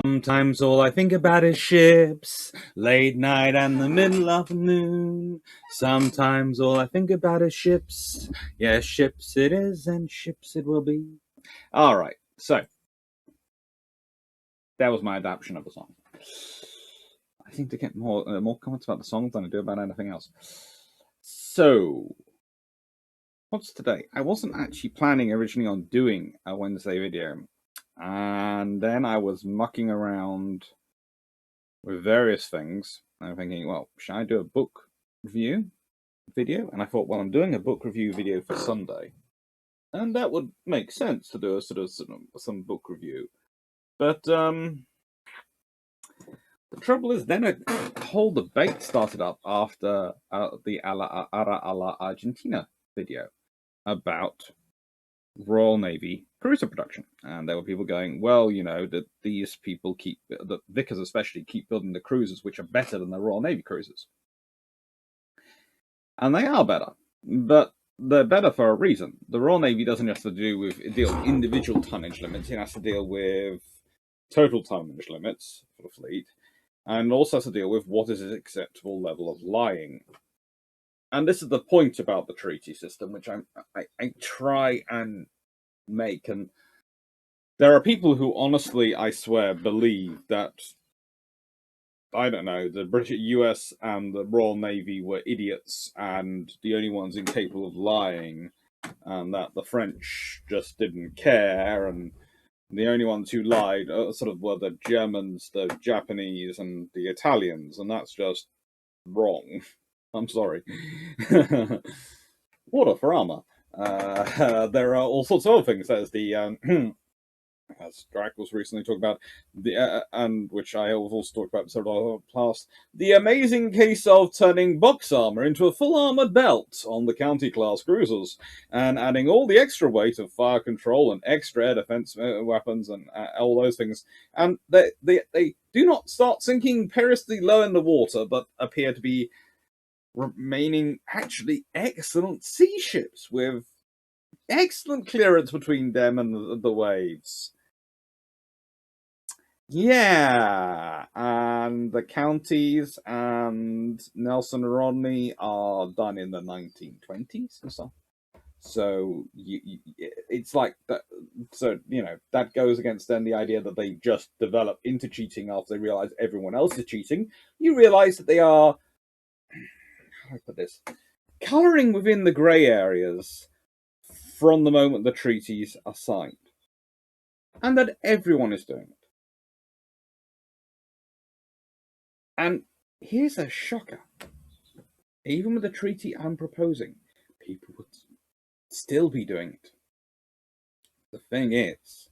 Sometimes all I think about is ships, late night and the middle afternoon. Sometimes all I think about is ships. Yes, ships it is, and ships it will be. All right, so that was my adaptation of the song. I seem to get more comments about the song than I do about anything else. So, what's today? I wasn't actually planning originally on doing a Wednesday video, and then I was mucking around with various things. I'm thinking, well, should I do a book review video? And I thought, well, I'm doing a book review video for Sunday, and that would make sense to do a sort of some book review. But the trouble is, then a whole debate started up after the Ara Argentina video about Royal Navy cruiser production, and there were people going, well, you know, that these people the Vickers especially keep building the cruisers which are better than the Royal Navy cruisers, and they are better, but they're better for a reason. The Royal Navy doesn't have to deal with individual tonnage limits; it has to deal with total tonnage limits for the fleet, and also has to deal with what is an acceptable level of lying. And this is the point about the treaty system, which I try and make. And there are people who honestly, I swear, believe that, I don't know, the British, US and the Royal Navy were idiots and the only ones incapable of lying, and that the French just didn't care, and the only ones who lied sort of were the Germans, the Japanese, and the Italians, and that's just wrong. I'm sorry. Water for armor. There are all sorts of other things. There's the as Clarke was recently talking about, and which I have also talked about several past, the amazing case of turning box armor into a full armored belt on the county class cruisers, and adding all the extra weight of fire control and extra air defense weapons and all those things. And they do not start sinking perilously low in the water, but appear to be remaining actually excellent sea ships with excellent clearance between them and the waves. Yeah, and the counties and Nelson and Rodney are done in the 1920s or so. So it's like that. So that goes against then the idea that they just develop into cheating after they realize everyone else is cheating. You realize that they are, how do I put this, coloring within the grey areas from the moment the treaties are signed, and that everyone is doing it. And here's a shocker. Even with the treaty I'm proposing, people would still be doing it. The thing is,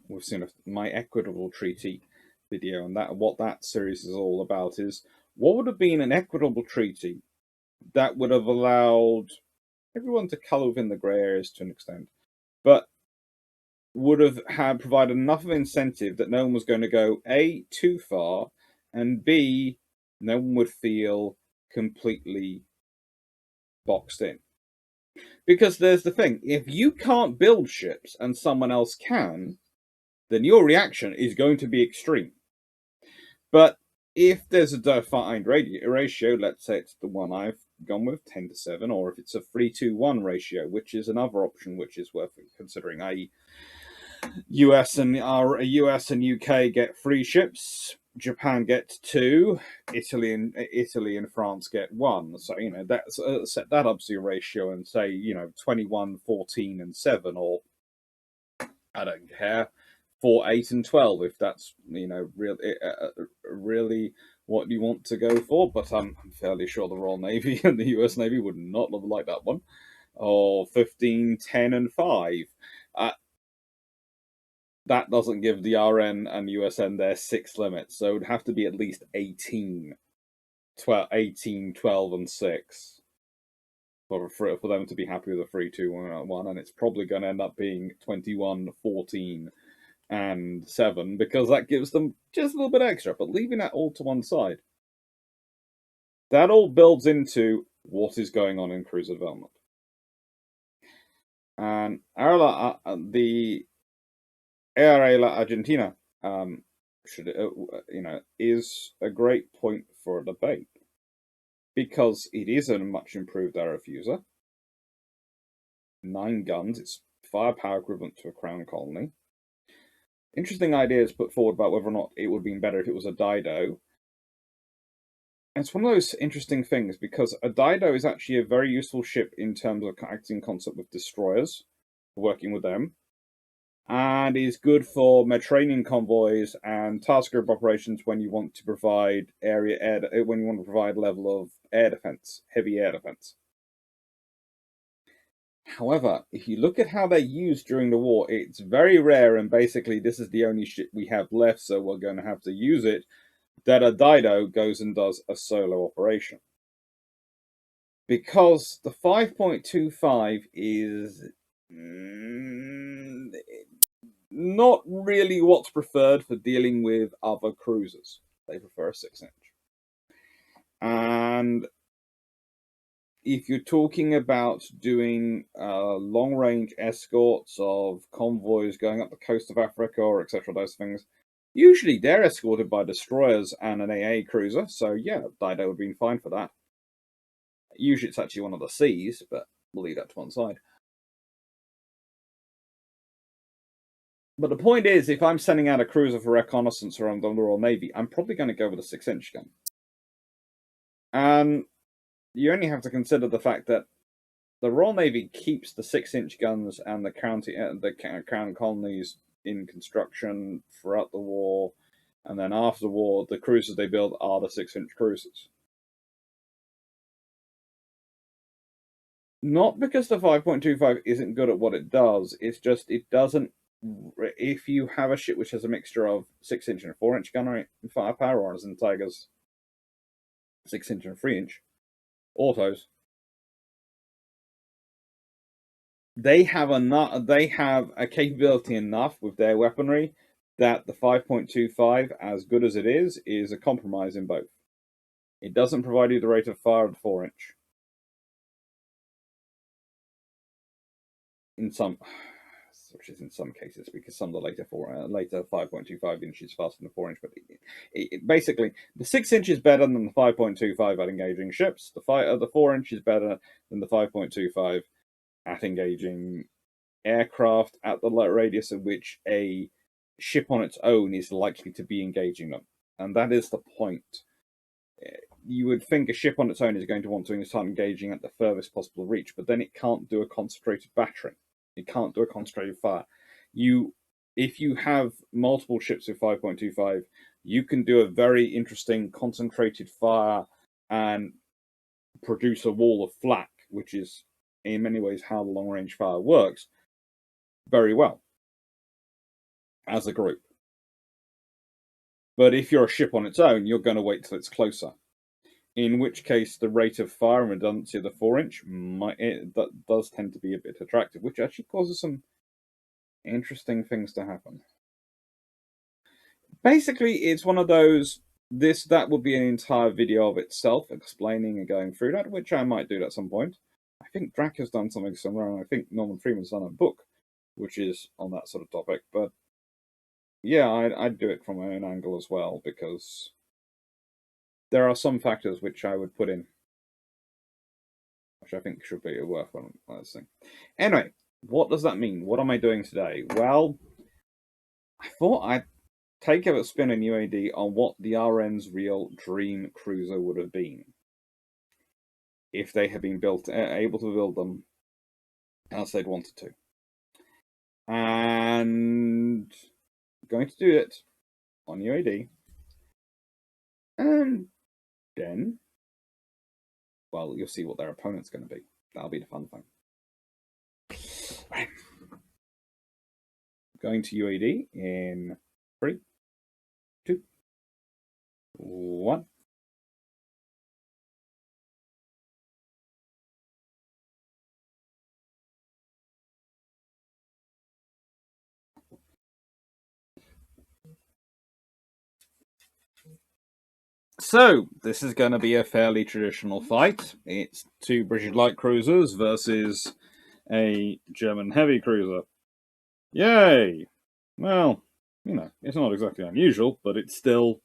we've seen my equitable treaty video, and what that series is all about is what would have been an equitable treaty that would have allowed everyone to colour within the grey areas to an extent, but would have provided enough of incentive that no one was going to go A, too far, and B, no one would feel completely boxed in. Because there's the thing, if you can't build ships and someone else can, then your reaction is going to be extreme. But if there's a defined ratio, let's say it's the one I've gone with, 10-7, or if it's a 3-2-1 ratio, which is another option which is worth considering, i.e. US and UK get 3 ships, Japan gets 2, Italy and France get 1. So that's set that up to your ratio and say 21, 14, and 7, or I don't care, 4, 8, and 12 if that's really what you want to go for. But I'm fairly sure the Royal Navy and the US Navy would not like that one. Or 15, 10, and 5. That doesn't give the RN and USN their 6 limits, so it would have to be at least 18, 12, and 6 for them to be happy with a 3-2-1, and it's probably going to end up being 21, 14, and 7, because that gives them just a little bit extra. But leaving that all to one side, that all builds into what is going on in cruiser development. And the Era Argentina should it, is a great point for a debate because it is a much improved air diffuser. 9 guns, its firepower equivalent to a crown colony. Interesting ideas put forward about whether or not it would have been better if it was a Dido. And it's one of those interesting things because a Dido is actually a very useful ship in terms of acting in concert with destroyers, working with them, and is good for Mediterranean convoys and task group operations when you want to provide level of air defense, heavy air defense. However, if you look at how they're used during the war, it's very rare, and basically this is the only ship we have left, so we're going to have to use it, that a Dido goes and does a solo operation. Because the 5.25 is not really what's preferred for dealing with other cruisers. They prefer a 6-inch. And if you're talking about doing long-range escorts of convoys going up the coast of Africa or etc., those things, usually they're escorted by destroyers and an AA cruiser. So yeah, Dido would have been fine for that. Usually it's actually one of the Cs, but we'll leave that to one side. But the point is, if I'm sending out a cruiser for reconnaissance around the Royal Navy, I'm probably going to go with a 6-inch gun. And you only have to consider the fact that the Royal Navy keeps the 6-inch guns and the crown colonies in construction throughout the war, and then after the war, the cruisers they build are the 6-inch cruisers. Not because the 5.25 isn't good at what it does, it's just it doesn't. If you have a ship which has a mixture of 6-inch and 4-inch gunnery firepower, or as in Tiger's 6-inch and 3-inch autos, they have a capability enough with their weaponry that the 5.25, as good as it is a compromise in both. It doesn't provide you the rate of fire of the 4-inch. In some cases, because some of the later 5.25 inches faster than the 4-inch, but basically the 6-inch is better than the 5.25 at engaging ships. The 4-inch is better than the 5.25 at engaging aircraft at the radius at which a ship on its own is likely to be engaging them, and that is the point. You would think a ship on its own is going to want to start engaging at the furthest possible reach, but then it can't do a concentrated battering. It can't do a concentrated fire. If you have multiple ships with 5.25, you can do a very interesting concentrated fire and produce a wall of flak, which is in many ways how the long-range fire works, very well as a group. But if you're a ship on its own, you're going to wait till it's closer. In which case, the rate of fire and redundancy of the 4-inch that does tend to be a bit attractive, which actually causes some interesting things to happen. Basically, it's one of those. That would be an entire video of itself, explaining and going through that, which I might do at some point. I think Drac has done something similar, and I think Norman Freeman's done a book, which is on that sort of topic. But yeah, I'd do it from my own angle as well, because there are some factors which I would put in, which I think should be worth one thing. Anyway, what does that mean? What am I doing today? Well, I thought I'd take a spin in UAD on what the RN's real dream cruiser would have been if they had been able to build them as they'd wanted to. And I'm going to do it on UAD. And then, well, you'll see what their opponent's going to be. That'll be the fun thing. Right. Going to UAD in 3, 2, 1. So, this is going to be a fairly traditional fight. It's 2 British light cruisers versus a German heavy cruiser. Yay! Well, it's not exactly unusual, but it's still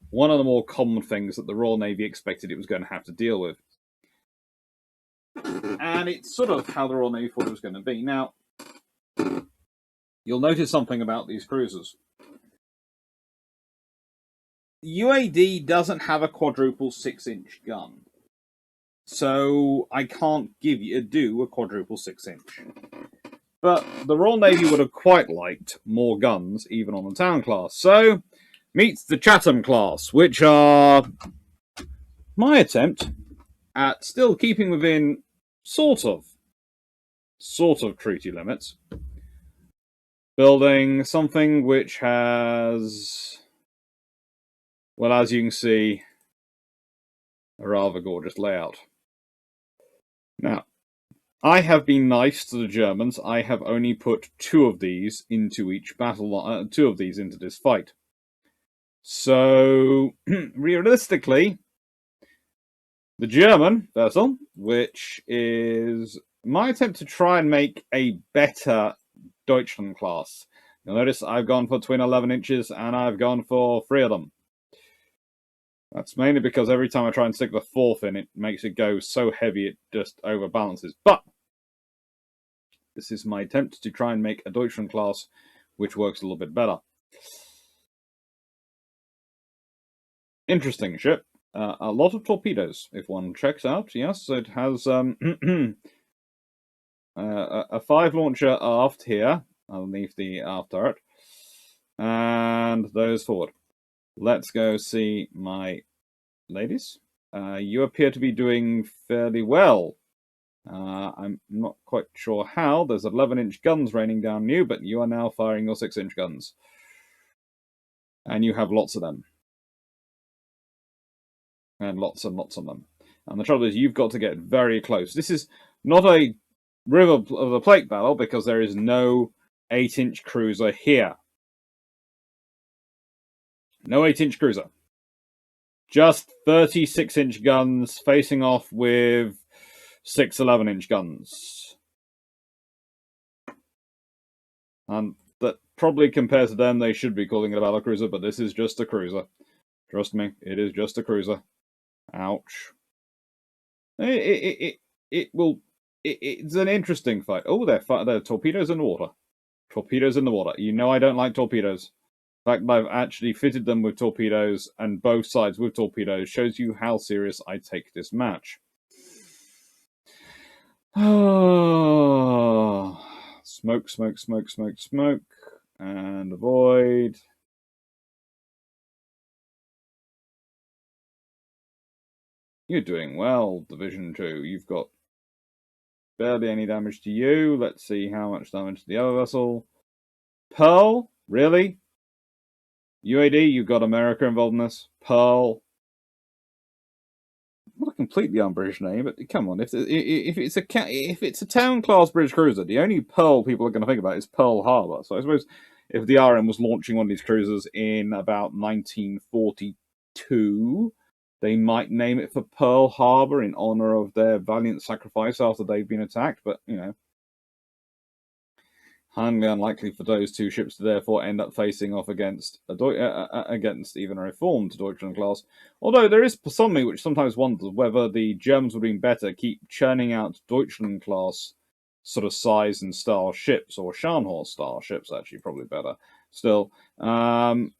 one of the more common things that the Royal Navy expected it was going to have to deal with. And it's sort of how the Royal Navy thought it was going to be. Now, you'll notice something about these cruisers. UAD doesn't have a quadruple 6-inch gun. So I can't do a quadruple 6-inch. But the Royal Navy would have quite liked more guns, even on the Town class. So, meets the Chatham class, which are my attempt at still keeping within sort of treaty limits. Building something which has, well, as you can see, a rather gorgeous layout. Now, I have been nice to the Germans. I have only put 2 of these into each battle, 2 of these into this fight. So, realistically, the German vessel, which is my attempt to try and make a better Deutschland class. You'll notice I've gone for twin 11 inches and I've gone for 3 of them. That's mainly because every time I try and stick the 4th in, it makes it go so heavy it just overbalances. But this is my attempt to try and make a Deutschland class which works a little bit better. Interesting ship. A lot of torpedoes, if one checks out. Yes, it has a 5 launcher aft here, underneath the aft turret, and those forward. Let's go see my ladies. You appear to be doing fairly well. I'm not quite sure how. There's 11-inch guns raining down you, but you are now firing your 6-inch guns. And you have lots of them. And lots and lots of them. And the trouble is, you've got to get very close. This is not a River of the Plate battle, because there is no 8-inch cruiser here. No 8-inch cruiser. Just 36-inch guns facing off with 6 11-inch guns. And that probably compared to them, they should be calling it a battle cruiser, but this is just a cruiser. Trust me, it is just a cruiser. Ouch. It's an interesting fight. Oh, there are torpedoes in the water. Torpedoes in the water. You know I don't like torpedoes. In fact, I've actually fitted them with torpedoes, and both sides with torpedoes. Shows you how serious I take this match. Oh, smoke, smoke, smoke, smoke, smoke, and avoid. You're doing well, Division 2. You've got barely any damage to you. Let's see how much damage to the other vessel. Pearl? Really? UAD, you've got America involved in this. Pearl. Not a completely un-British name, but come on. If it's a town class British cruiser, the only Pearl people are going to think about is Pearl Harbor. So I suppose if the RM was launching one of these cruisers in about 1942, they might name it for Pearl Harbor in honor of their valiant sacrifice after they've been attacked. But highly unlikely for those 2 ships to therefore end up facing off against even a reformed Deutschland class. Although there is something which sometimes wonders whether the Germans would have been better keep churning out Deutschland class sort of size and style ships, or Scharnhorst style ships, actually probably better. Still, because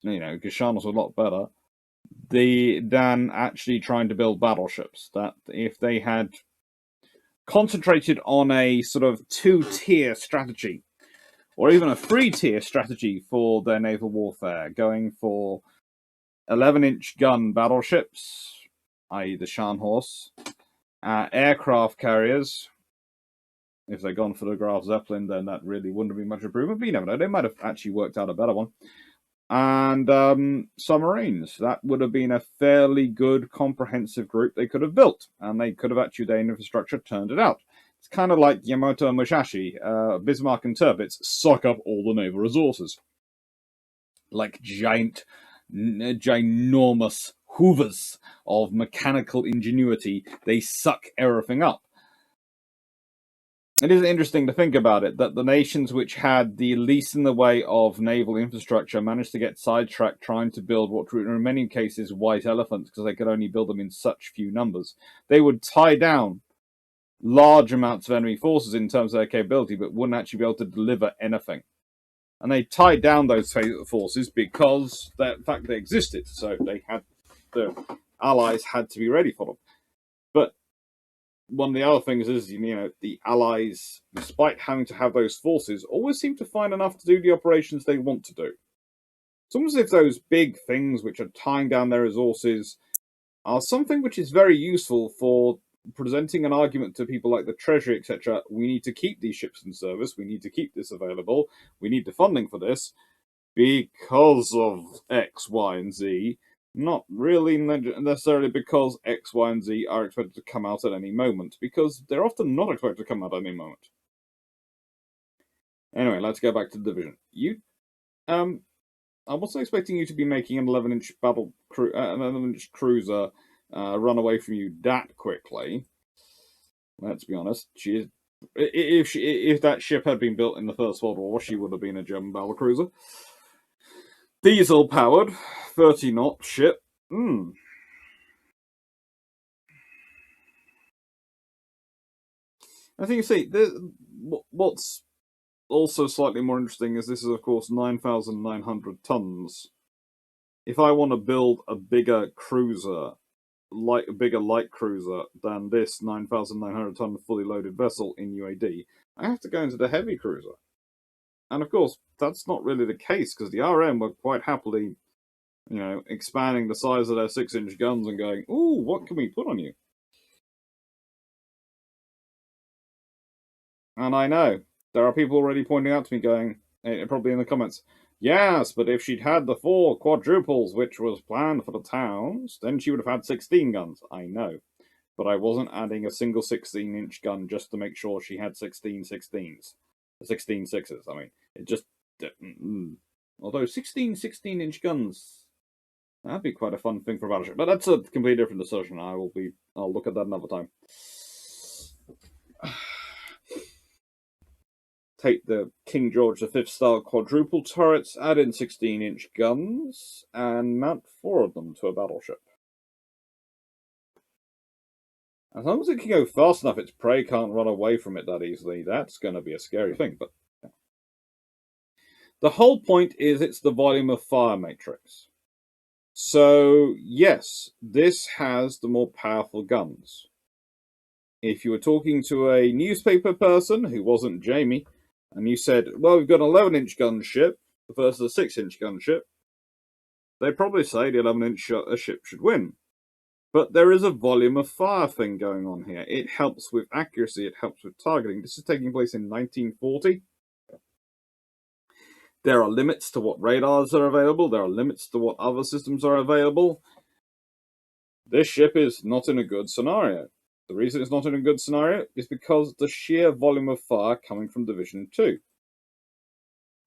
Scharnhorst was a lot better than actually trying to build battleships. That if they had concentrated on a sort of 2-tier strategy, or even a 3-tier strategy for their naval warfare, going for 11-inch gun battleships, i.e. the Scharnhorst, aircraft carriers. If they'd gone for the Graf Zeppelin, then that really wouldn't have been much improvement, but you never know, they might have actually worked out a better one. And submarines. That would have been a fairly good, comprehensive group they could have built, and they could have actually, their infrastructure turned it out. It's kind of like Yamato and Musashi, Bismarck and Tirpitz suck up all the naval resources. Like ginormous hoovers of mechanical ingenuity, they suck everything up. it is interesting to think about it, that the nations which had the least in the way of naval infrastructure managed to get sidetracked trying to build what were in many cases white elephants because they could only build them in such few numbers. They would tie down large amounts of enemy forces in terms of their capability, but wouldn't actually be able to deliver anything. And they tied down those forces because, in fact, they existed. So they had the allies had to be ready for them. But one of the other things is, the allies, despite having to have those forces, always seem to find enough to do the operations they want to do. It's almost as if those big things which are tying down their resources are something which is very useful for presenting an argument to people like the Treasury, etc. We need to keep these ships in service. We need to keep this available. We need the funding for this because of X, Y, and Z. Not really necessarily because X, Y, and Z are expected to come out at any moment, because they're often not expected to come out at any moment. Anyway, let's go back to the division. I wasn't expecting you to be making an 11-inch an 11-inch cruiser run away from you that quickly. Let's be honest. If that ship had been built in the First World War, she would have been a German battle cruiser. Diesel powered, 30-knot ship. I think you see, what's also slightly more interesting is this is, of course, 9,900 tons. If I want to build a bigger cruiser, a bigger light cruiser than this 9,900 ton fully loaded vessel in UAD, I have to go into the heavy cruiser. And of course, that's not really the case, because the RM were quite happily, expanding the size of their 6-inch guns and going, ooh, what can we put on you? And I know, there are people already pointing out to me going, probably in the comments, yes, but if she'd had the 4 quadruples, which was planned for the towns, then she would have had 16 guns. I know. But I wasn't adding a single 16-inch gun just to make sure she had 16 16s. 16 sixes, I mean. It just... Although 16-inch guns, that'd be quite a fun thing for a battleship. But that's a completely different discussion. I'll look at that another time. Take the King George V style quadruple turrets, add in 16-inch guns, and mount 4 of them to a battleship. As long as it can go fast enough, its prey can't run away from it that easily. That's going to be a scary thing, but the whole point is it's the volume of fire matrix. So, yes, this has the more powerful guns. If you were talking to a newspaper person who wasn't Jamie, and you said, well, we've got an 11-inch gunship versus a 6-inch gunship, they'd probably say the 11-inch ship should win. But there is a volume of fire thing going on here. It helps with accuracy, it helps with targeting. This is taking place in 1940. There are limits to what radars are available. There are limits to what other systems are available. This ship is not in a good scenario. The reason it's not in a good scenario is because the sheer volume of fire coming from Division 2.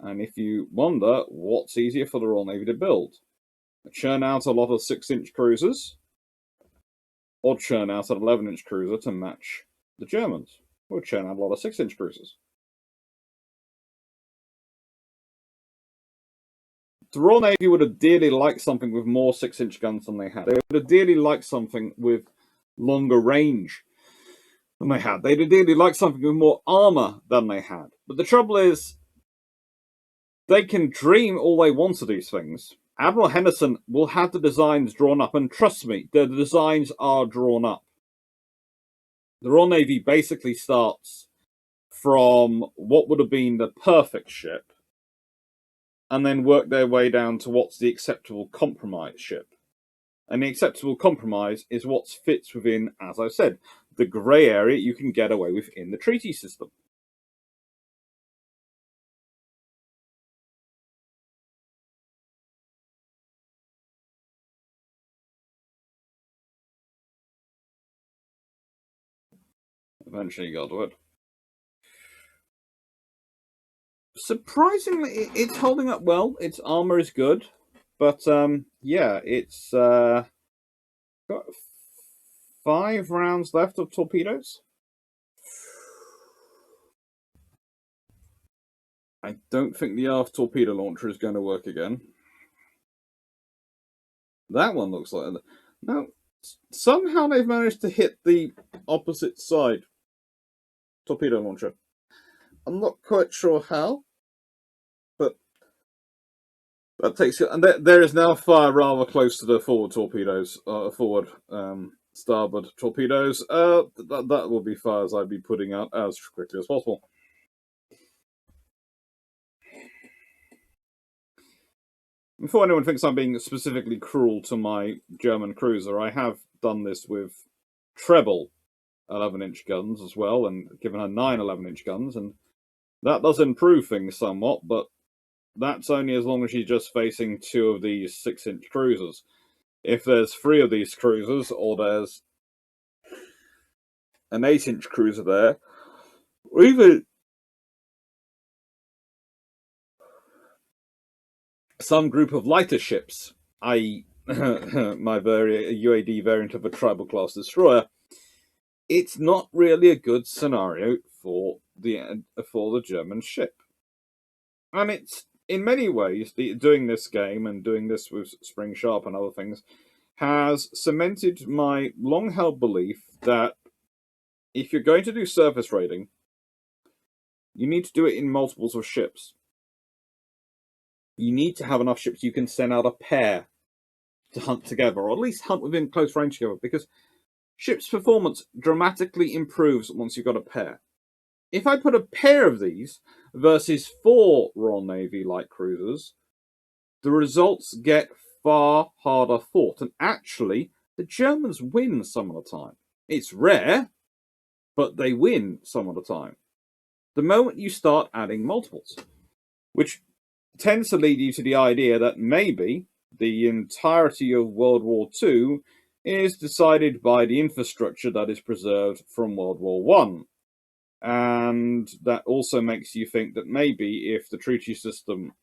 And if you wonder what's easier for the Royal Navy to build, churn out a lot of 6-inch cruisers, or churn out an 11-inch cruiser to match the Germans, or churn out a lot of 6-inch cruisers. The Royal Navy would have dearly liked something with more 6-inch guns than they had. They would have dearly liked something with longer range than they had. They'd have dearly liked something with more armor than they had. But the trouble is, they can dream all they want of these things. Admiral Henderson will have the designs drawn up, and trust me, the designs are drawn up. The Royal Navy basically starts from what would have been the perfect ship, and then work their way down to what's the acceptable compromise ship. And the acceptable compromise is what fits within, as I've said, the grey area you can get away with in the treaty system. Eventually got to it. Surprisingly, it's holding up well. Its armor is good. But, yeah, it's got 5 rounds left of torpedoes. I don't think the aft torpedo launcher is going to work again. That one looks like it. No, somehow they've managed to hit the opposite side torpedo launcher. I'm not quite sure how, but that takes it. And there is now fire rather close to the forward torpedoes, starboard torpedoes. That will be fires I'd be putting out as quickly as possible. Before anyone thinks I'm being specifically cruel to my German cruiser, I have done this with treble 11-inch guns as well, and given her 9 11-inch guns, and that does improve things somewhat, but that's only as long as she's just facing 2 of these 6-inch cruisers. If there's 3 of these cruisers, or there's an 8-inch cruiser there, or even some group of lighter ships, i.e., my UAD variant of a tribal class destroyer, it's not really a good scenario for the German ship. And it's, in many ways, doing this game and doing this with Spring Sharp and other things has cemented my long-held belief that if you're going to do surface raiding, you need to do it in multiples of ships. You need to have enough ships you can send out a pair to hunt together, or at least hunt within close range together, because ships' performance dramatically improves once you've got a pair. If I put a pair of these versus 4 Royal Navy light cruisers, the results get far harder fought. And actually, the Germans win some of the time. It's rare, but they win some of the time. The moment you start adding multiples, which tends to lead you to the idea that maybe the entirety of World War II is decided by the infrastructure that is preserved from World War I. And that also makes you think that maybe if the treaty system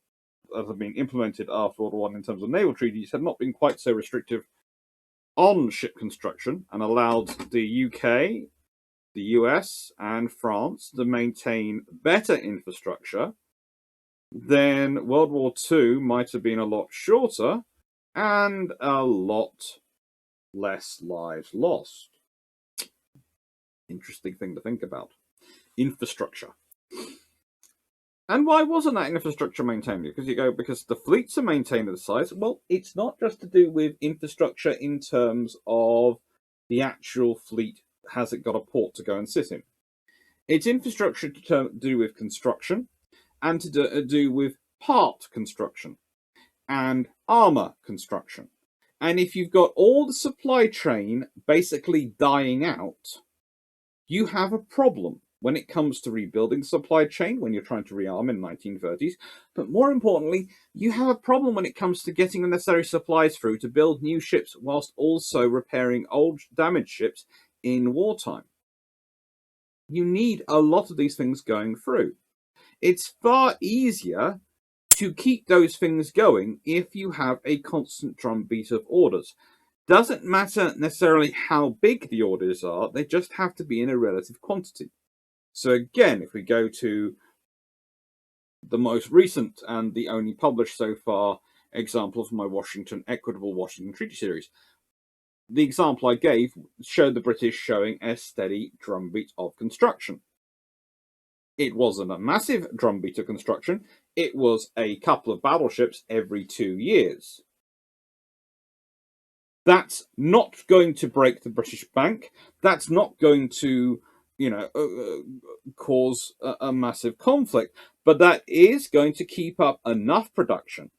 that have been implemented after World War I in terms of naval treaties had not been quite so restrictive on ship construction and allowed the UK, the US, and France to maintain better infrastructure, then World War II might have been a lot shorter and a lot less lives lost. Interesting thing to think about. Infrastructure. And why wasn't that infrastructure maintained? Because the fleets are maintained at the size. Well, it's not just to do with infrastructure in terms of the actual fleet. Has it got a port to go and sit in? It's infrastructure to do with construction and to do with part construction and armor construction. And if you've got all the supply chain basically dying out, you have a problem when it comes to rebuilding the supply chain when you're trying to rearm in the 1930s. But more importantly, you have a problem when it comes to getting the necessary supplies through to build new ships whilst also repairing old damaged ships in wartime. You need a lot of these things going through. It's far easier to keep those things going if you have a constant drumbeat of orders. Doesn't matter necessarily how big the orders are, they just have to be in a relative quantity. So again, if we go to the most recent and the only published so far example of my Equitable Washington Treaty series, the example I gave showed the British showing a steady drumbeat of construction. It wasn't a massive drumbeat of construction. It was a couple of battleships every 2 years. That's not going to break the British Bank. That's not going to, cause a massive conflict. But that is going to keep up enough production.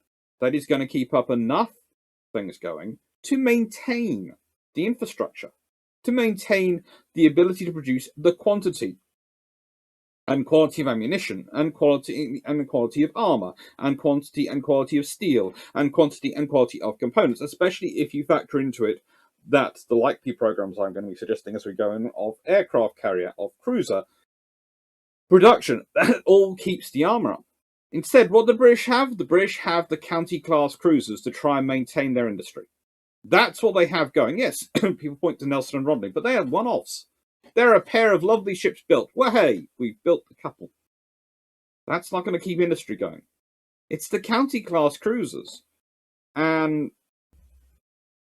That is going to keep up enough things going to maintain the infrastructure, to maintain the ability to produce the quantity and quality of ammunition, and quality of armor, and quality of steel, and quality of components, especially if you factor into it that the likely programs I'm going to be suggesting as we go in of aircraft carrier, of cruiser production, that all keeps the armor up. Instead, what the British have the county class cruisers to try and maintain their industry. That's what they have going. Yes, people point to Nelson and Rodney, but they are one-offs. They're a pair of lovely ships built. Well, hey, we've built a couple. That's not going to keep industry going. It's the county class cruisers. And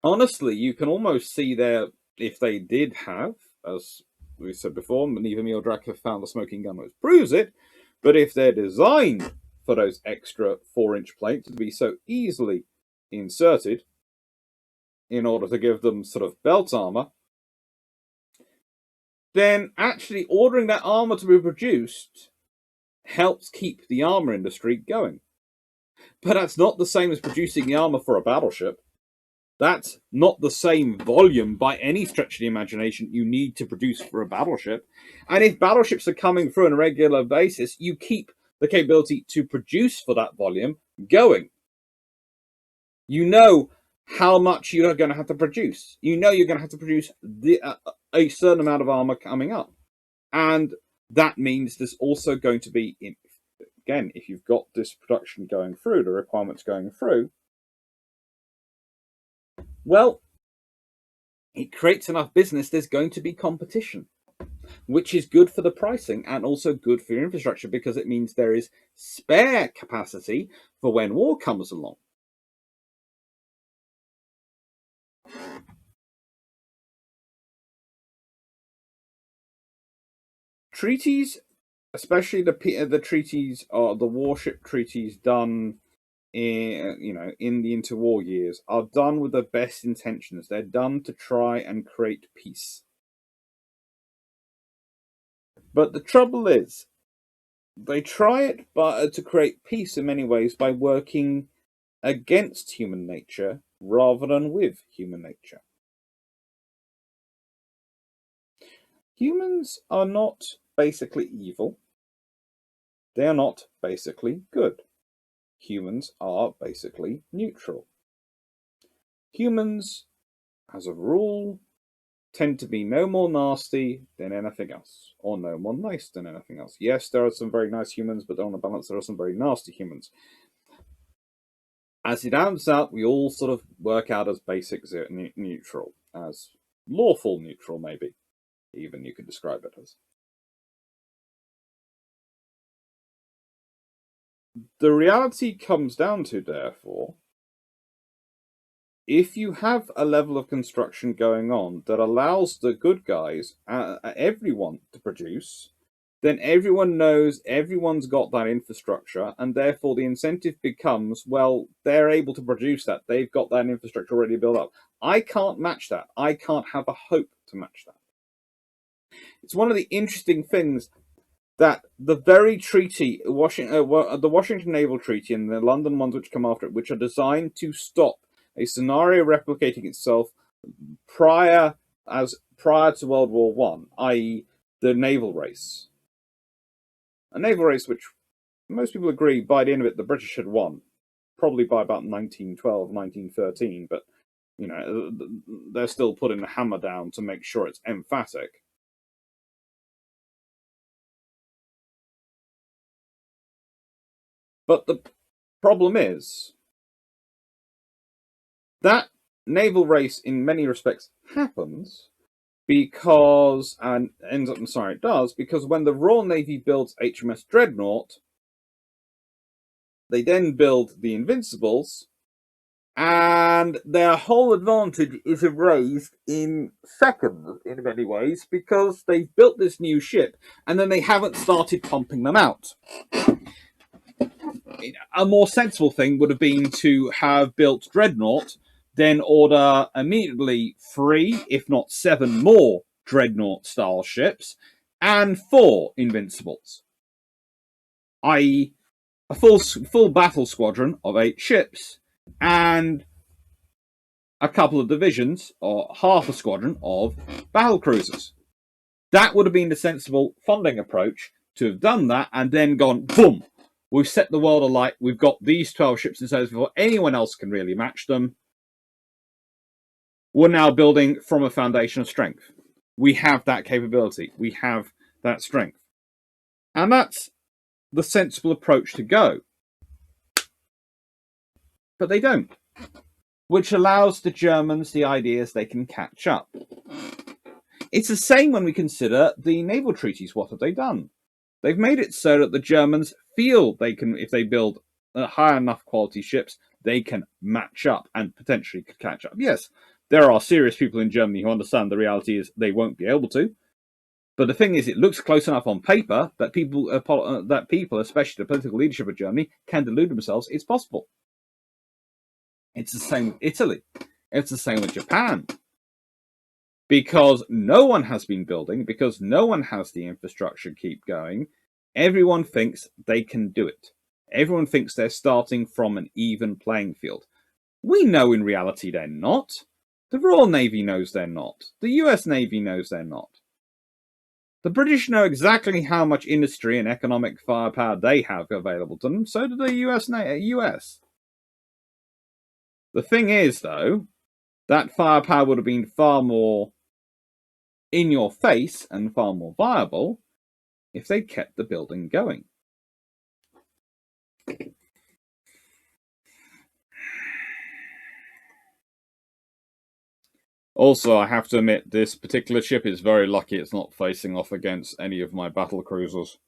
honestly, you can almost see there, if they did have, as we said before, neither me or Drac have found the smoking gun which proves it, but if they're designed for those extra 4-inch plates to be so easily inserted in order to give them sort of belt armor, then actually ordering that armor to be produced helps keep the armor industry going. But that's not the same as producing the armor for a battleship. That's not the same volume by any stretch of the imagination you need to produce for a battleship. And if battleships are coming through on a regular basis, you keep the capability to produce for that volume going. You know how much you are going to have to produce. You know you're going to have to produce a certain amount of armor coming up. And that means there's also going to be, again, if you've got this production going through, the requirements going through, well, it creates enough business, there's going to be competition, which is good for the pricing and also good for your infrastructure because it means there is spare capacity for when war comes along. Treaties, especially the treaties or the warship treaties done in the interwar years, are done with the best intentions. They're done to try and create peace. But the trouble is, they try it to create peace in many ways by working against human nature rather than with human nature. Humans are not basically evil. They are not basically good. Humans are basically neutral. Humans, as a rule, tend to be no more nasty than anything else, or no more nice than anything else. Yes, there are some very nice humans, but on the balance, there are some very nasty humans. As it turns out, we all sort of work out as basic neutral, as lawful neutral, maybe. Even you could describe it as. The reality comes down to, therefore, if you have a level of construction going on that allows the good guys, everyone, to produce, then everyone knows everyone's got that infrastructure, and therefore the incentive becomes, well, they're able to produce that. They've got that infrastructure already built up. I can't match that. I can't have a hope to match that. It's one of the interesting things that the very treaty, the Washington Naval Treaty and the London ones which come after it, which are designed to stop a scenario replicating itself prior to World War One, i.e., the naval race. A naval race which most people agree by the end of it the British had won, probably by about 1912, 1913, but they're still putting the hammer down to make sure it's emphatic. But the problem is that naval race, in many respects, happens because, and ends up, I'm sorry, it does, because when the Royal Navy builds HMS Dreadnought, they then build the Invincibles, and their whole advantage is erased in seconds, in many ways, because they've built this new ship, and then they haven't started pumping them out. A more sensible thing would have been to have built Dreadnought, then order immediately 3, if not 7 more Dreadnought-style ships, and 4 Invincibles, i.e. a full battle squadron of 8 ships, and a couple of divisions, or half a squadron of battle cruisers. That would have been the sensible funding approach, to have done that, and then gone, boom! We've set the world alight. We've got these 12 ships in service before anyone else can really match them. We're now building from a foundation of strength. We have that capability. We have that strength. And that's the sensible approach to go. But they don't. Which allows the Germans the ideas they can catch up. It's the same when we consider the naval treaties. What have they done? They've made it so that the Germans feel they can, if they build high enough quality ships, they can match up and potentially could catch up. Yes, there are serious people in Germany who understand the reality is they won't be able to. But the thing is, it looks close enough on paper that people, especially the political leadership of Germany, can delude themselves it's possible. It's the same with Italy. It's the same with Japan. Because no one has been building, because no one has the infrastructure to keep going, everyone thinks they can do it. Everyone thinks they're starting from an even playing field. We know in reality they're not. The Royal Navy knows they're not. The US Navy knows they're not. The British know exactly how much industry and economic firepower they have available to them, so do the US. The thing is, though, that firepower would have been far more in your face and far more viable if they kept the building going. Also, I have to admit, this particular ship is very lucky it's not facing off against any of my battle cruisers.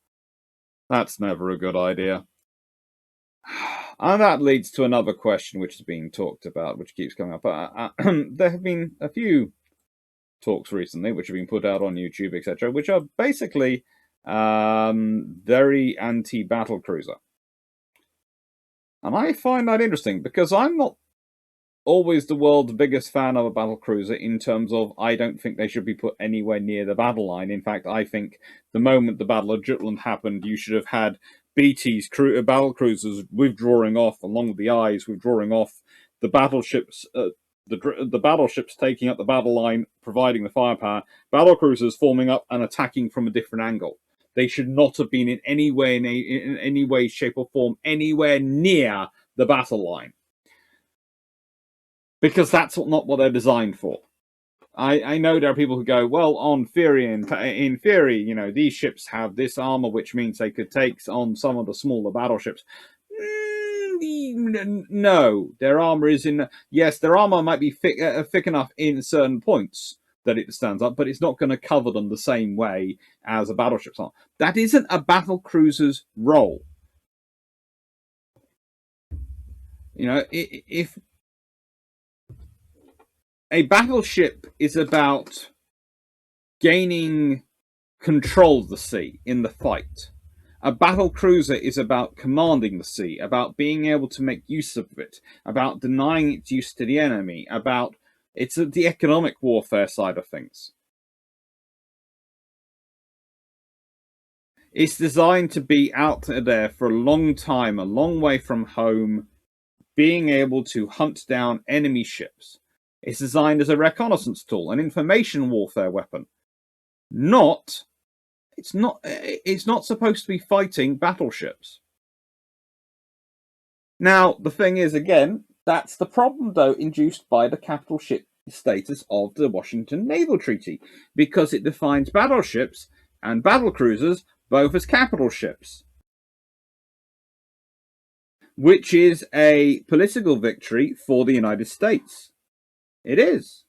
That's never a good idea. And that leads to another question which is being talked about, which keeps coming up. There have been a few talks recently, which have been put out on YouTube, etc., which are basically very anti-battle cruiser. And I find that interesting, because I'm not always the world's biggest fan of a battle cruiser in terms of I don't think they should be put anywhere near the battle line. In fact, I think the moment the Battle of Jutland happened, you should have had BT's battle cruisers withdrawing off, along with the eyes withdrawing off, the battleships, the battleships taking up the battle line, providing the firepower, battle cruisers forming up and attacking from a different angle. They should not have been in any way, shape, or form anywhere near the battle line. Because that's not what they're designed for. I know there are people who go, well, in theory, these ships have this armor, which means they could take on some of the smaller battleships. No, their armor is in. Yes, their armor might be thick enough in certain points that it stands up, but it's not going to cover them the same way as a battleship's armor. That isn't a battle cruiser's role. If a battleship is about gaining control of the sea in the fight, a battle cruiser is about commanding the sea, about being able to make use of it, about denying its use to the enemy, it's the economic warfare side of things. It's designed to be out there for a long time, a long way from home, being able to hunt down enemy ships. It's designed as a reconnaissance tool, an information warfare weapon. It's not supposed to be fighting battleships. Now, the thing is, again, that's the problem, though, induced by the capital ship status of the Washington Naval Treaty, because it defines battleships and battle cruisers both as capital ships, which is a political victory for the United States. It is.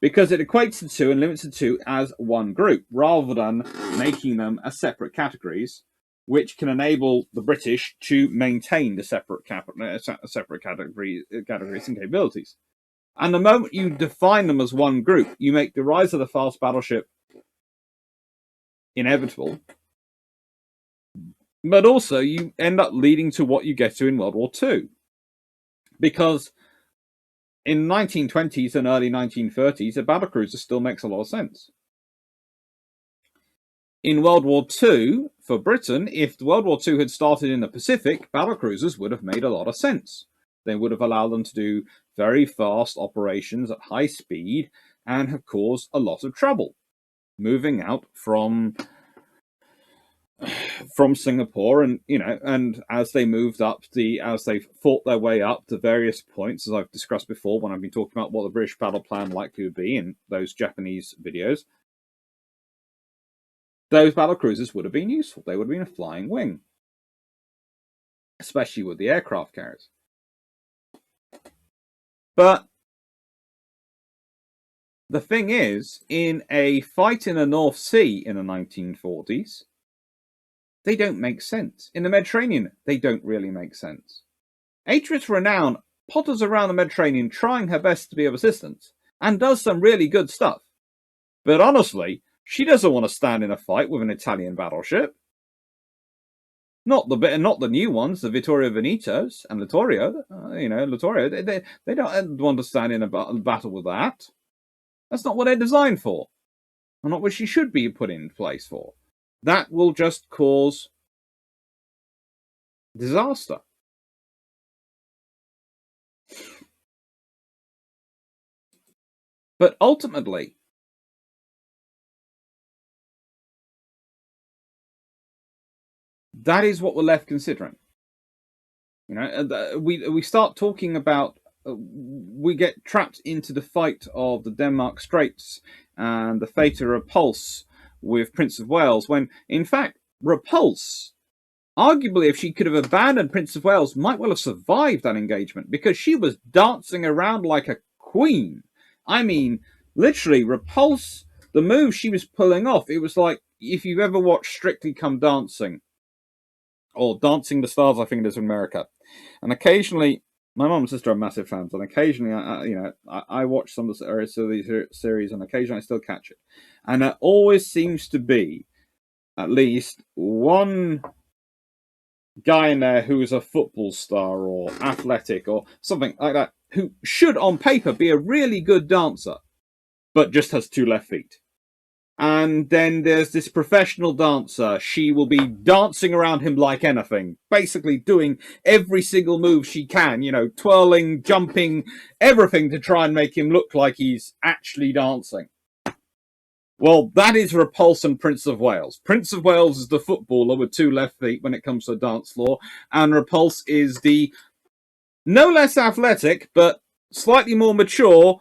Because it equates the two and limits the two as one group, rather than making them as separate categories, which can enable the British to maintain the separate categories and capabilities. And the moment you define them as one group, you make the rise of the fast battleship inevitable. But also, you end up leading to what you get to in World War II. Because in the 1920s and early 1930s, a battlecruiser still makes a lot of sense. In World War II, for Britain, if World War II had started in the Pacific, battlecruisers would have made a lot of sense. They would have allowed them to do very fast operations at high speed and have caused a lot of trouble, moving out from Singapore, and as they moved up as they fought their way up to various points, as I've discussed before when I've been talking about what the British battle plan likely would be in those Japanese videos, those battle cruisers would have been useful. They would have been a flying wing, especially with the aircraft carriers. But the thing is, in a fight in the North Sea in the 1940s, they don't make sense. In the Mediterranean, they don't really make sense. Atrius Renown potters around the Mediterranean trying her best to be of assistance and does some really good stuff. But honestly, she doesn't want to stand in a fight with an Italian battleship. Not the new ones, the Vittorio Venetos and Littorio. Littorio. They don't want to stand in a battle with that. That's not what they're designed for, and not what she should be put in place for. That will just cause disaster. But ultimately, that is what we're left considering. We start talking about we get trapped into the fight of the Denmark Straits and the fate of Repulse with Prince of Wales, when in fact Repulse, arguably, if she could have abandoned Prince of Wales, might well have survived that engagement because she was dancing around like a queen. I mean, literally, Repulse, the move she was pulling off, it was like if you've ever watched Strictly Come Dancing or Dancing the Stars, I think it is in America, and occasionally. My mum and sister are massive fans, and occasionally, I watch some of these series, and occasionally I still catch it. And there always seems to be at least one guy in there who is a football star or athletic or something like that, who should on paper be a really good dancer, but just has two left feet. And then there's this professional dancer. She will be dancing around him like anything, basically doing every single move she can, twirling, jumping, everything to try and make him look like he's actually dancing. Well, that is Repulse and Prince of Wales. Prince of Wales is the footballer with two left feet when it comes to dance floor, and Repulse is the no less athletic, but slightly more mature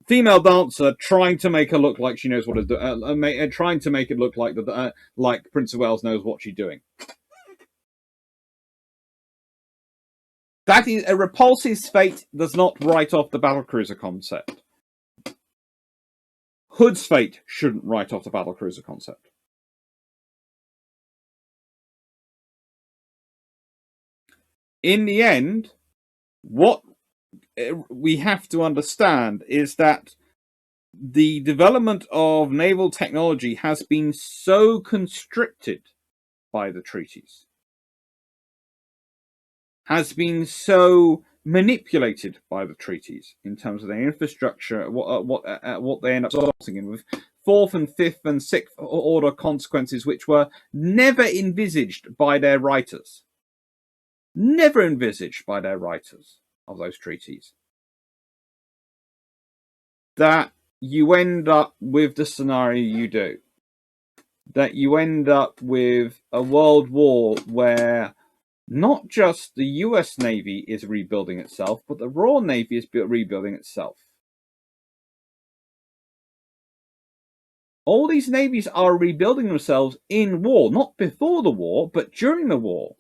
female dancer trying to make her look like she knows what to do, trying to make it look like Prince of Wales knows what she's doing. That is a Repulse's fate does not write off the battlecruiser concept. Hood's fate shouldn't write off the battlecruiser concept. In the end, what we have to understand is that the development of naval technology has been so constricted by the treaties, has been so manipulated by the treaties in terms of their infrastructure, what they end up resulting in, with fourth and fifth and sixth order consequences which were never envisaged by their writers. Never envisaged by their writers of those treaties. That you end up with the scenario you do. That you end up with a world war where not just the US Navy is rebuilding itself, but the Royal Navy is rebuilding itself. All these navies are rebuilding themselves in war, not before the war, but during the war.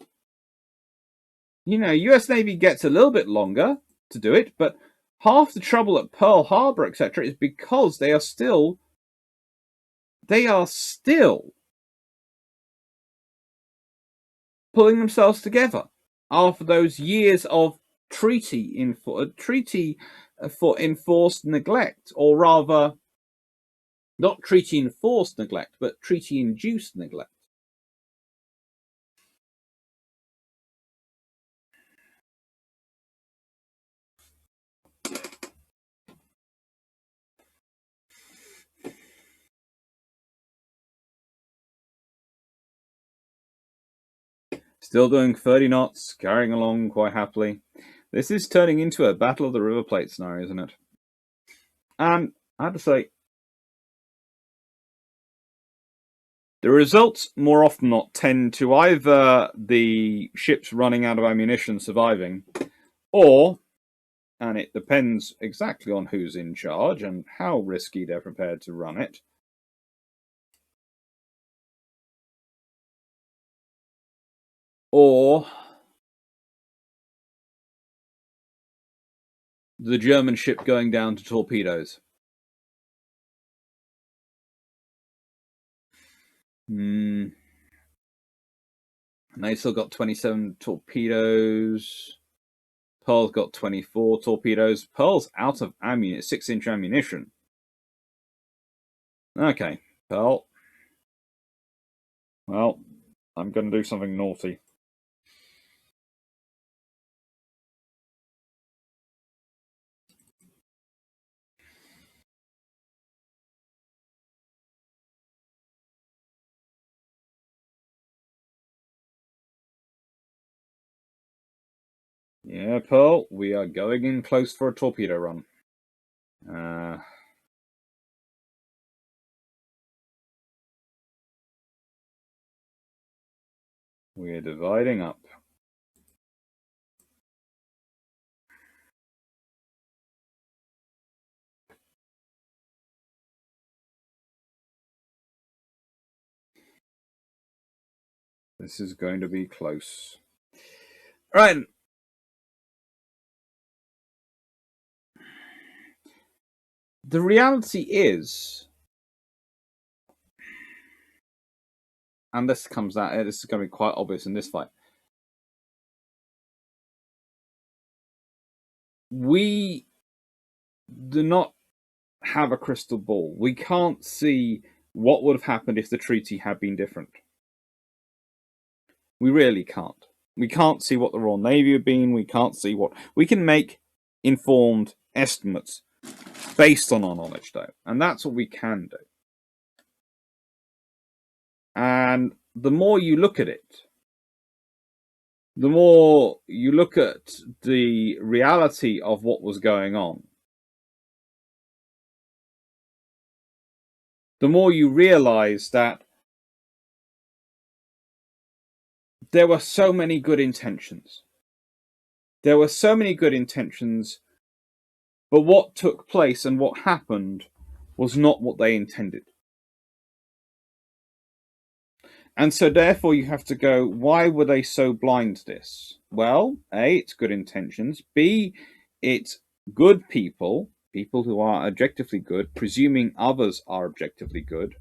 US Navy gets a little bit longer to do it, but half the trouble at Pearl Harbor, etc., is because they are still pulling themselves together after those years of treaty for enforced neglect, or rather, not treaty enforced neglect, but treaty induced neglect. Still doing 30 knots, carrying along quite happily. This is turning into a Battle of the River Plate scenario, isn't it? And I have to say, the results more often than not tend to either the ships running out of ammunition surviving, or, and it depends exactly on who's in charge and how risky they're prepared to run it, or the German ship going down to torpedoes. And they still got 27 torpedoes. Pearl's got 24 torpedoes. Pearl's out of 6-inch ammunition. Okay, Pearl. Well, I'm going to do something naughty. Yeah, Pearl, we are going in close for a torpedo run. We're dividing up. This is going to be close. Right. The reality is, and this is going to be quite obvious in this fight. We do not have a crystal ball. We can't see what would have happened if the treaty had been different. We really can't. We can't see what the Royal Navy had been. We can't see what... We can make informed estimates based on our knowledge, though. And that's what we can do. And the more you look at it, the more you look at the reality of what was going on, the more you realize that there were so many good intentions. There were so many good intentions, but what took place and what happened was not what they intended. And so therefore you have to go, why were they so blind to this? Well, A, it's good intentions. B, it's good people who are objectively good, presuming others are objectively good.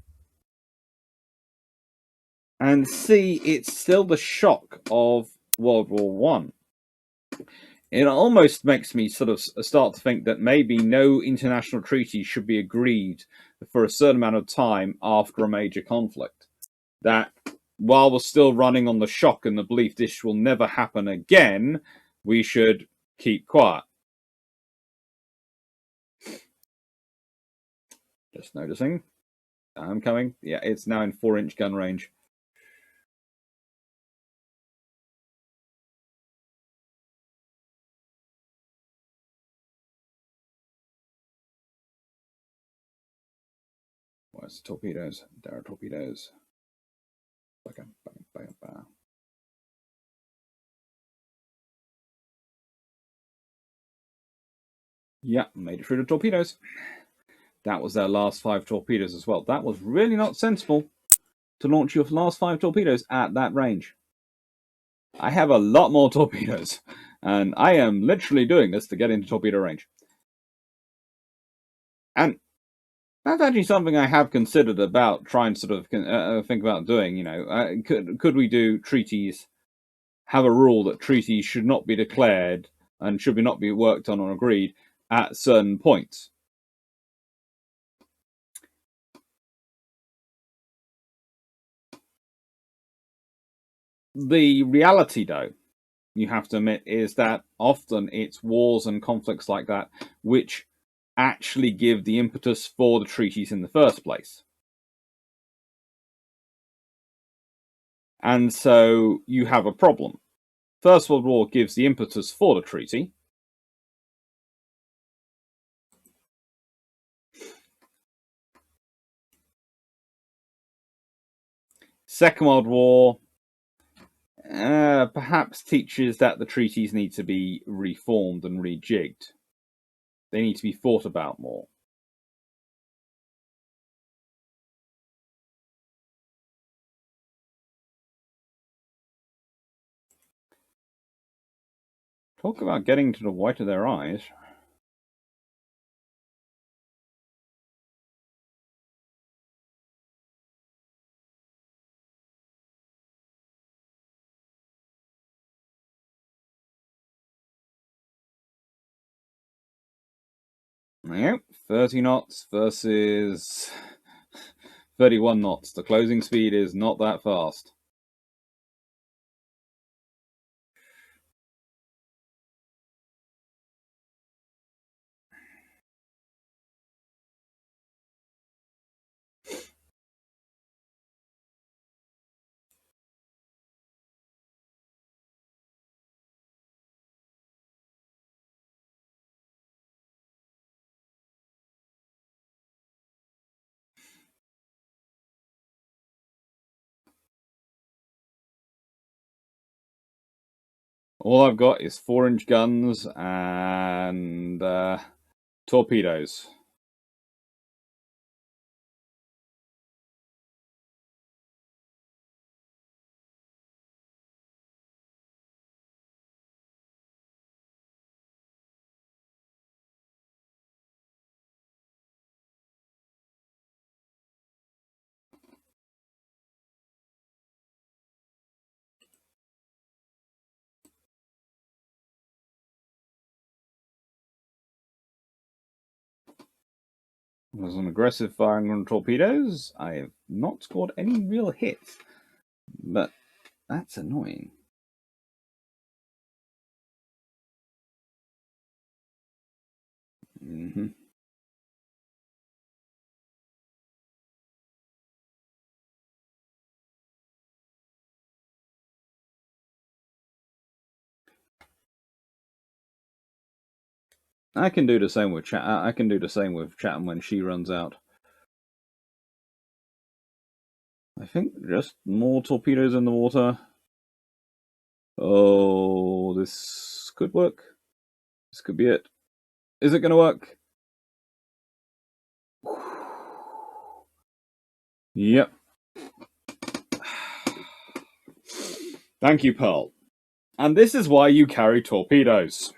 And C, it's still the shock of World War One. It almost makes me sort of start to think that maybe no international treaty should be agreed for a certain amount of time after a major conflict. That while we're still running on the shock and the belief this will never happen again, we should keep quiet. Just noticing. I'm coming. Yeah, it's now in 4-inch gun range. Where's the torpedoes? There are torpedoes. Yeah, made it through the torpedoes. That was their last 5 torpedoes as well. That was really not sensible to launch your last 5 torpedoes at that range. I have a lot more torpedoes, and I am literally doing this to get into torpedo range. And that's actually something I have considered about trying to sort of think about doing. You know, could we do treaties? Have a rule that treaties should not be declared and should not be worked on or agreed at certain points. The reality, though, you have to admit, is that often it's wars and conflicts like that which actually give the impetus for the treaties in the first place. And so you have a problem. First World War gives the impetus for the treaty. Second World War perhaps teaches that the treaties need to be reformed and rejigged. They need to be thought about more. Talk about getting to the white of their eyes. Yep, 30 knots versus 31 knots. The closing speed is not that fast. All I've got is 4-inch guns and torpedoes. There's an aggressive firing on torpedoes. I have not scored any real hits, but that's annoying. I can do the same with I can do the same with Chatham when she runs out. I think just more torpedoes in the water. Oh, this could work. This could be it. Is it going to work? Yep. Thank you, Pearl. And this is why you carry torpedoes.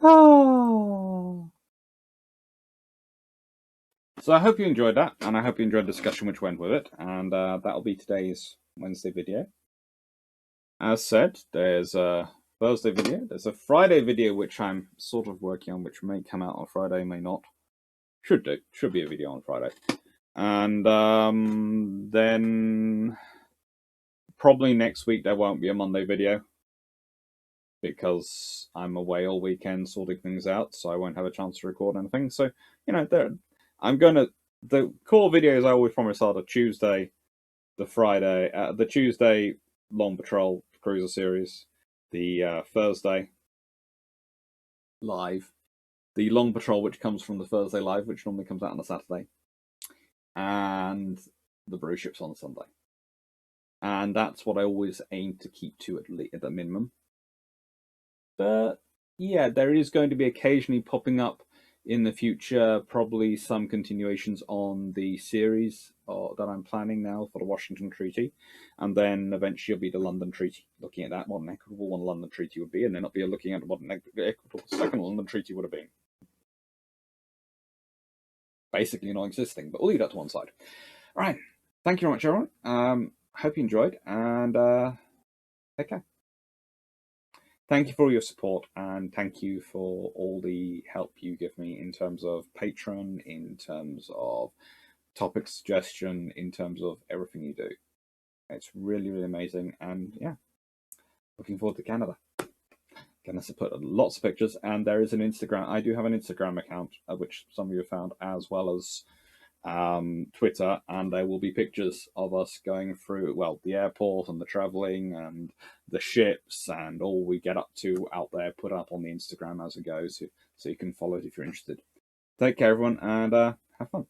Oh. So I hope you enjoyed that, and I hope you enjoyed the discussion which went with it, and that'll be today's Wednesday video. As said, there's a Thursday video, there's a Friday video which I'm sort of working on, which may come out on Friday, may not. Should be a video on Friday. And then probably next week there won't be a Monday video, because I'm away all weekend sorting things out, so I won't have a chance to record anything. So, you know, the core videos I always promise are the Tuesday, the Friday, the Tuesday Long Patrol Cruiser series, the Thursday live, the Long Patrol which comes from the Thursday live, which normally comes out on a Saturday, and the Brew Ships on a Sunday. And that's what I always aim to keep to at the minimum. But yeah, there is going to be occasionally popping up in the future, probably some continuations on the series that I'm planning now for the Washington Treaty, and then eventually will be the London Treaty, looking at that, what an equitable one London Treaty would be, and then I'll be looking at what an equitable second London Treaty would have been. Basically non-existing, but we'll leave that to one side. All right, thank you very much, everyone. Hope you enjoyed, and take care. Thank you for all your support, and thank you for all the help you give me in terms of Patreon, in terms of topic suggestion, in terms of everything you do. It's really, really amazing, and yeah, looking forward to Canada. Gonna put lots of pictures, and there is an Instagram. I do have an Instagram account, which some of you have found, as well as Twitter, and there will be pictures of us going through, well, the airport and the traveling and the ships and all we get up to out there, put up on the Instagram as it goes, so you can follow it if you're interested. Take care, everyone, and have fun.